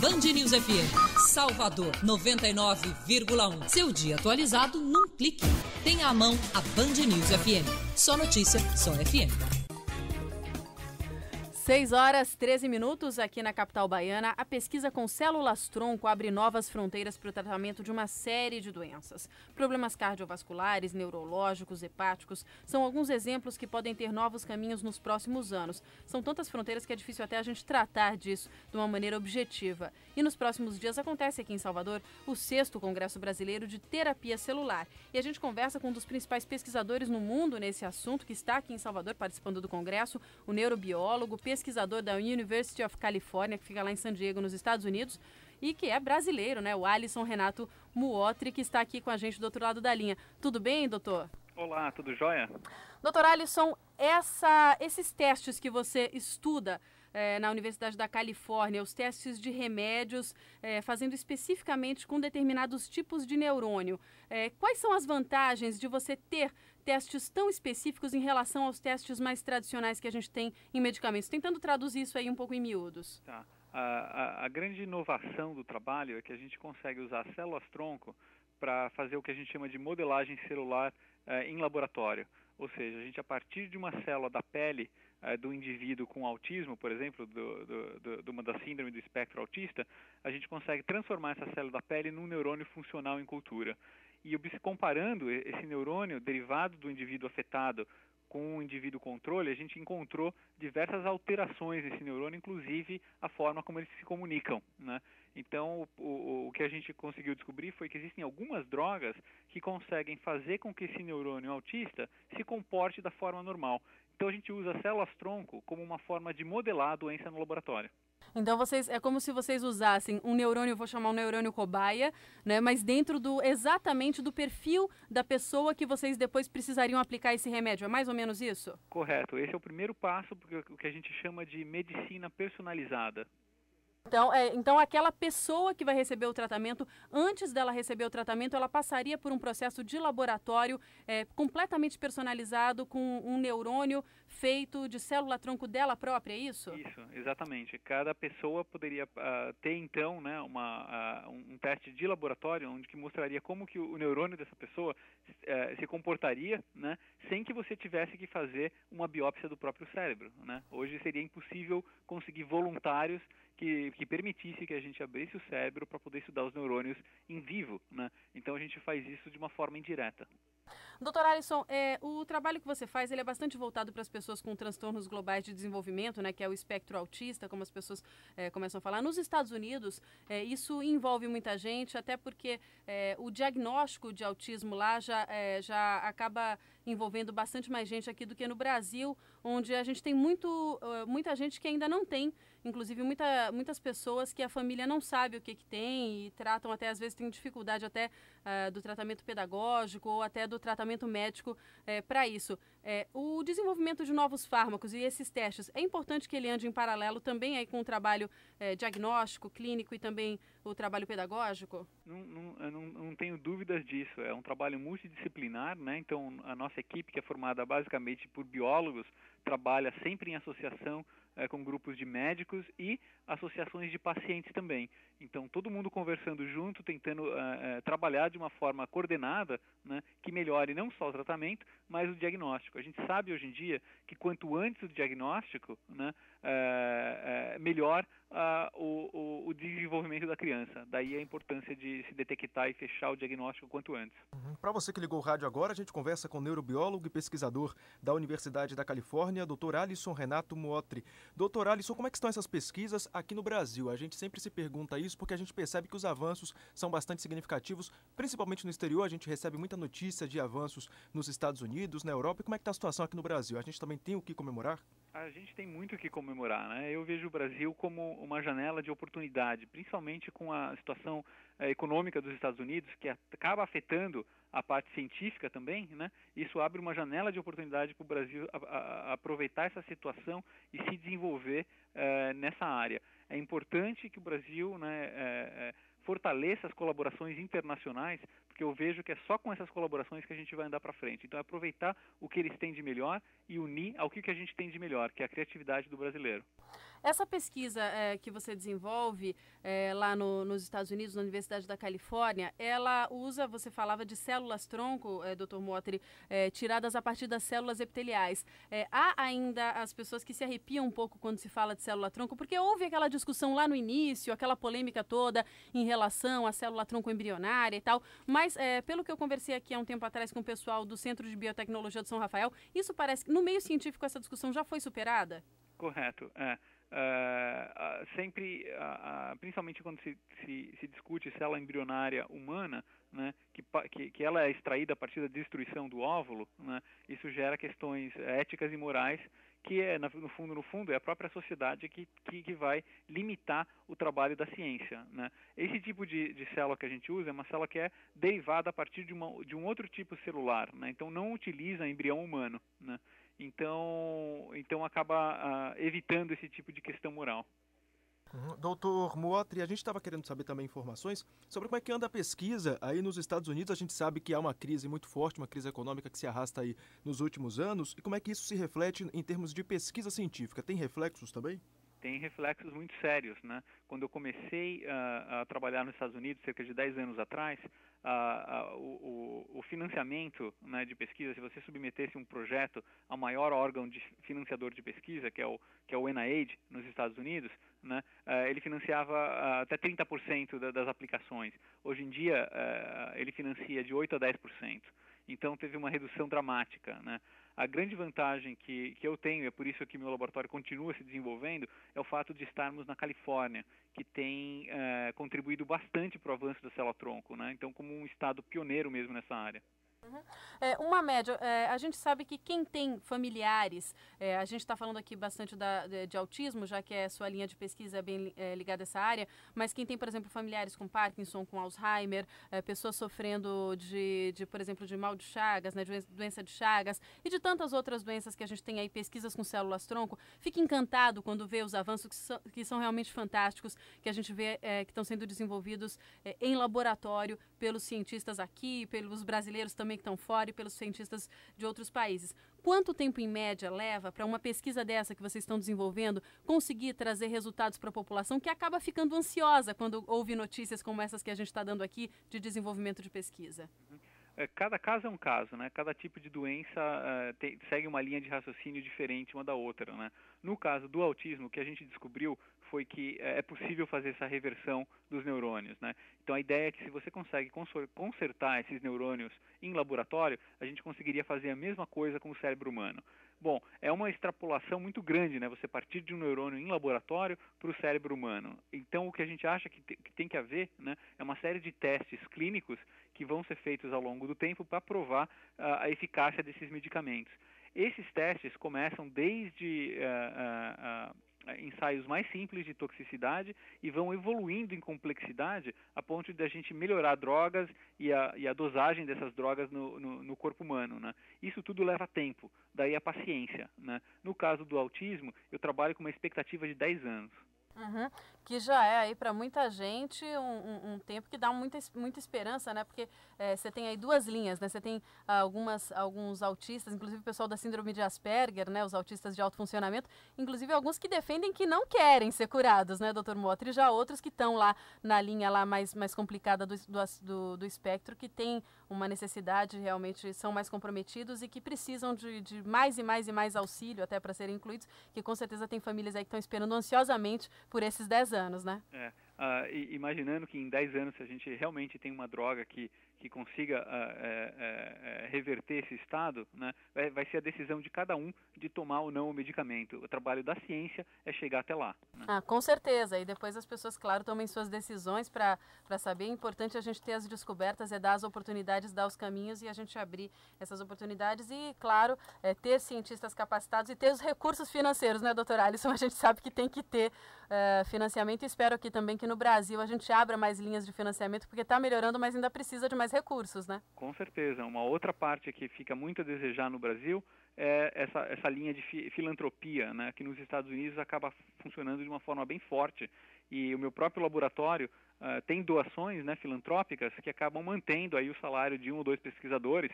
Band News FM, Salvador, 99,1. Seu dia atualizado num clique. Tenha à mão a Band News FM. Só notícia, só FM. 6h13 aqui na capital baiana. A pesquisa com células-tronco abre novas fronteiras para o tratamento de uma série de doenças. Problemas cardiovasculares, neurológicos, hepáticos são alguns exemplos que podem ter novos caminhos nos próximos anos. São tantas fronteiras que é difícil até a gente tratar disso de uma maneira objetiva. E nos próximos dias acontece aqui em Salvador o 6º Congresso Brasileiro de Terapia Celular. E a gente conversa com um dos principais pesquisadores no mundo nesse assunto, que está aqui em Salvador participando do Congresso, o neurobiólogo, pesquisador da University of California, que fica lá em San Diego, nos Estados Unidos, e que é brasileiro, né? O Alisson Renato Muotri, que está aqui com a gente do outro lado da linha. Tudo bem, doutor? Olá, tudo jóia? Doutor Alisson, esses testes que você estuda na Universidade da Califórnia, os testes de remédios, fazendo especificamente com determinados tipos de neurônio, quais são as vantagens de você ter testes tão específicos em relação aos testes mais tradicionais que a gente tem em medicamentos? Tentando traduzir isso aí um pouco em miúdos. Tá. A grande inovação do trabalho é que a gente consegue usar células-tronco para fazer o que a gente chama de modelagem celular em laboratório. Ou seja, a gente, a partir de uma célula da pele do indivíduo com autismo, por exemplo, de uma da síndrome do espectro autista, a gente consegue transformar essa célula da pele num neurônio funcional em cultura. E comparando esse neurônio derivado do indivíduo afetado com o indivíduo controle, a gente encontrou diversas alterações nesse neurônio, inclusive a forma como eles se comunicam, né? Então, o que a gente conseguiu descobrir foi que existem algumas drogas que conseguem fazer com que esse neurônio autista se comporte da forma normal. Então, a gente usa células-tronco como uma forma de modelar a doença no laboratório. Então, é como se vocês usassem um neurônio, vou chamar um neurônio cobaia, né? Mas dentro exatamente do perfil da pessoa que vocês depois precisariam aplicar esse remédio. É mais ou menos isso? Correto. Esse é o primeiro passo, porque o que a gente chama de medicina personalizada. Então, aquela pessoa que vai receber o tratamento, antes dela receber o tratamento, ela passaria por um processo de laboratório completamente personalizado, com um neurônio feito de célula-tronco dela própria, é isso? Isso, exatamente. Cada pessoa poderia ter, então, né, um teste de laboratório, onde que mostraria como que o neurônio dessa pessoa se comportaria, né, sem que você tivesse que fazer uma biópsia do próprio cérebro, né? Hoje seria impossível conseguir voluntários que permitisse que a gente abrisse o cérebro para poder estudar os neurônios em vivo, né? Então a gente faz isso de uma forma indireta. Doutor Alisson, o trabalho que você faz ele é bastante voltado para as pessoas com transtornos globais de desenvolvimento, né, que é o espectro autista, como as pessoas começam a falar. Nos Estados Unidos, isso envolve muita gente, até porque o diagnóstico de autismo lá já acaba envolvendo bastante mais gente aqui do que no Brasil, onde a gente tem muita gente que ainda não tem, inclusive muitas pessoas que a família não sabe o que tem e tratam até, às vezes, tem dificuldade até do tratamento pedagógico ou até do tratamento médico para isso. O desenvolvimento de novos fármacos e esses testes, é importante que ele ande em paralelo também aí com o trabalho diagnóstico, clínico e também o trabalho pedagógico? Não tenho dúvidas disso. É um trabalho multidisciplinar, né? Então, a nossa equipe, que é formada basicamente por biólogos, trabalha sempre em associação com grupos de médicos e associações de pacientes também. Então, todo mundo conversando junto, tentando trabalhar de uma forma coordenada, né, que melhore não só o tratamento, mas o diagnóstico. A gente sabe hoje em dia que quanto antes o diagnóstico, né, melhor o desenvolvimento da criança. Daí a importância de se detectar e fechar o diagnóstico quanto antes. Para você que ligou o rádio agora, a gente conversa com o neurobiólogo e pesquisador da Universidade da Califórnia, Dr. Alisson Renato Muotri. Dr. Alisson, como é que estão essas pesquisas aqui no Brasil? A gente sempre se pergunta isso porque a gente percebe que os avanços são bastante significativos, principalmente no exterior. A gente recebe muita notícia de avanços nos Estados Unidos, na Europa. E como é que está a situação aqui no Brasil? A gente também tem o que comemorar? A gente tem muito o que comemorar, né? Eu vejo o Brasil como uma janela de oportunidade, principalmente com a situação econômica dos Estados Unidos, que acaba afetando a parte científica também, né? Isso abre uma janela de oportunidade para o Brasil aproveitar essa situação e se desenvolver nessa área. É importante que o Brasil, né, fortaleça as colaborações internacionais, porque eu vejo que é só com essas colaborações que a gente vai andar para frente. Então, aproveitar o que eles têm de melhor e unir ao que a gente tem de melhor, que é a criatividade do brasileiro. Essa pesquisa que você desenvolve lá nos Estados Unidos, na Universidade da Califórnia, ela usa, você falava de células-tronco, Dr. Mottri, tiradas a partir das células epiteliais. Há ainda as pessoas que se arrepiam um pouco quando se fala de célula-tronco, porque houve aquela discussão lá no início, aquela polêmica toda em relação à célula-tronco embrionária e tal, mas pelo que eu conversei aqui há um tempo atrás com o pessoal do Centro de Biotecnologia de São Rafael, isso parece que no meio científico essa discussão já foi superada? Correto. Sempre, principalmente quando se discute célula embrionária humana, né, que ela é extraída a partir da destruição do óvulo, né, isso gera questões éticas e morais que no fundo é a própria sociedade que vai limitar o trabalho da ciência, né? Esse tipo de célula que a gente usa é uma célula que é derivada a partir de um outro tipo celular, né? Então não utiliza embrião humano, né? Então acaba evitando esse tipo de questão moral. Doutor Mottri, a gente estava querendo saber também informações sobre como é que anda a pesquisa aí nos Estados Unidos. A gente sabe que há uma crise muito forte, uma crise econômica que se arrasta aí nos últimos anos. E como é que isso se reflete em termos de pesquisa científica? Tem reflexos também? Tem reflexos muito sérios, né? Quando eu comecei a trabalhar nos Estados Unidos, cerca de 10 anos atrás, o financiamento, né, de pesquisa, se você submetesse um projeto ao maior órgão financiador de pesquisa, que é o NIH nos Estados Unidos, né, ele financiava até 30% das aplicações. Hoje em dia, ele financia de 8% a 10%. Então, teve uma redução dramática, né? A grande vantagem que eu tenho, é por isso que meu laboratório continua se desenvolvendo, é o fato de estarmos na Califórnia, que tem contribuído bastante para o avanço da célula-tronco, né? Então, como um estado pioneiro mesmo nessa área. Uma média, a gente sabe que quem tem familiares, a gente está falando aqui bastante de autismo, já que a sua linha de pesquisa é bem ligada a essa área, mas quem tem, por exemplo, familiares com Parkinson, com Alzheimer, pessoas sofrendo por exemplo, de mal de Chagas, né, doença de Chagas, e de tantas outras doenças que a gente tem aí, pesquisas com células-tronco, fica encantado quando vê os avanços que são realmente fantásticos, que a gente vê que estão sendo desenvolvidos em laboratório pelos cientistas aqui, pelos brasileiros também que estão fora e pelos cientistas de outros países. Quanto tempo, em média, leva para uma pesquisa dessa que vocês estão desenvolvendo conseguir trazer resultados para a população que acaba ficando ansiosa quando ouve notícias como essas que a gente está dando aqui de desenvolvimento de pesquisa? Cada caso é um caso, né? Cada tipo de doença segue uma linha de raciocínio diferente uma da outra, né? No caso do autismo, o que a gente descobriu foi que é possível fazer essa reversão dos neurônios, né? Então a ideia é que se você consegue consertar esses neurônios em laboratório, a gente conseguiria fazer a mesma coisa com o cérebro humano. Bom, é uma extrapolação muito grande, né? Você partir de um neurônio em laboratório para o cérebro humano. Então o que a gente acha que tem que haver, né, é uma série de testes clínicos que vão ser feitos ao longo do tempo para provar a eficácia desses medicamentos. Esses testes começam desde ensaios mais simples de toxicidade e vão evoluindo em complexidade a ponto de a gente melhorar drogas e a dosagem dessas drogas no corpo humano, né? Isso tudo leva tempo, daí a paciência, né? No caso do autismo, eu trabalho com uma expectativa de 10 anos. Que já é aí para muita gente um tempo que dá muita esperança, né? Porque você tem aí duas linhas, né? Você tem alguns autistas, inclusive o pessoal da síndrome de Asperger, né? Os autistas de alto funcionamento, inclusive alguns que defendem que não querem ser curados, né, Dr. Mottri? Já outros que estão lá na linha lá mais complicada do espectro, que tem uma necessidade, realmente são mais comprometidos e que precisam de mais e mais e mais auxílio até para serem incluídos, que com certeza tem famílias aí que estão esperando ansiosamente por esses 10 anos, né? Imaginando que em 10 anos, se a gente realmente tem uma droga que consiga reverter esse estado, né, vai ser a decisão de cada um de tomar ou não o medicamento. O trabalho da ciência é chegar até lá, né? Com certeza. E depois as pessoas, claro, tomem suas decisões para saber. É importante a gente ter as descobertas, dar as oportunidades, dar os caminhos e a gente abrir essas oportunidades e, claro, ter cientistas capacitados e ter os recursos financeiros, né, doutor Alisson? A gente sabe que tem que ter financiamento e espero aqui também que no Brasil a gente abra mais linhas de financiamento, porque está melhorando, mas ainda precisa de mais recursos, né? Com certeza. Uma outra parte que fica muito a desejar no Brasil é essa linha de filantropia, né, que nos Estados Unidos acaba funcionando de uma forma bem forte. E o meu próprio laboratório tem doações, né, filantrópicas que acabam mantendo aí o salário de 1 ou 2 pesquisadores.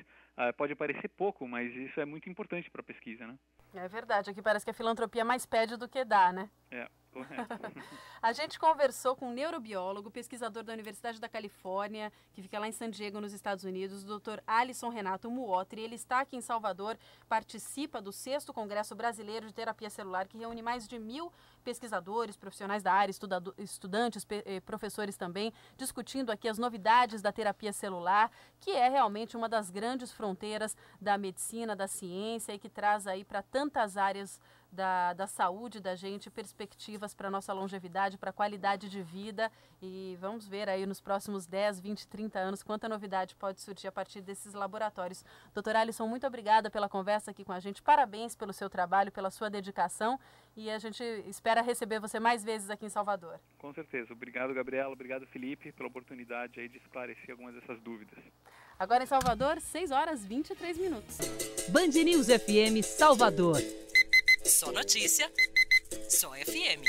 Pode parecer pouco, mas isso é muito importante para a pesquisa, né? É verdade, aqui parece que a filantropia mais pede do que dá, né? Correto. A gente conversou com um neurobiólogo, pesquisador da Universidade da Califórnia, que fica lá em San Diego, nos Estados Unidos, o Dr. Alisson Renato Muotri. Ele está aqui em Salvador, participa do 6º Congresso Brasileiro de Terapia Celular, que reúne mais de 1.000 pesquisadores, profissionais da área, estudantes, professores também, discutindo aqui as novidades da terapia celular, que é realmente uma das grandes fronteiras da medicina, da ciência e que traz aí para tantas áreas da saúde da gente, perspectivas para a nossa longevidade, para a qualidade de vida, e vamos ver aí nos próximos 10, 20, 30 anos quanta novidade pode surgir a partir desses laboratórios. Doutor Alisson, muito obrigada pela conversa aqui com a gente, parabéns pelo seu trabalho, pela sua dedicação, e a gente espera receber você mais vezes aqui em Salvador. Com certeza. Obrigado, Gabriela. Obrigado, Felipe, pela oportunidade aí de esclarecer algumas dessas dúvidas. Agora em Salvador, 6h23. Band News FM Salvador. Só notícia, só FM.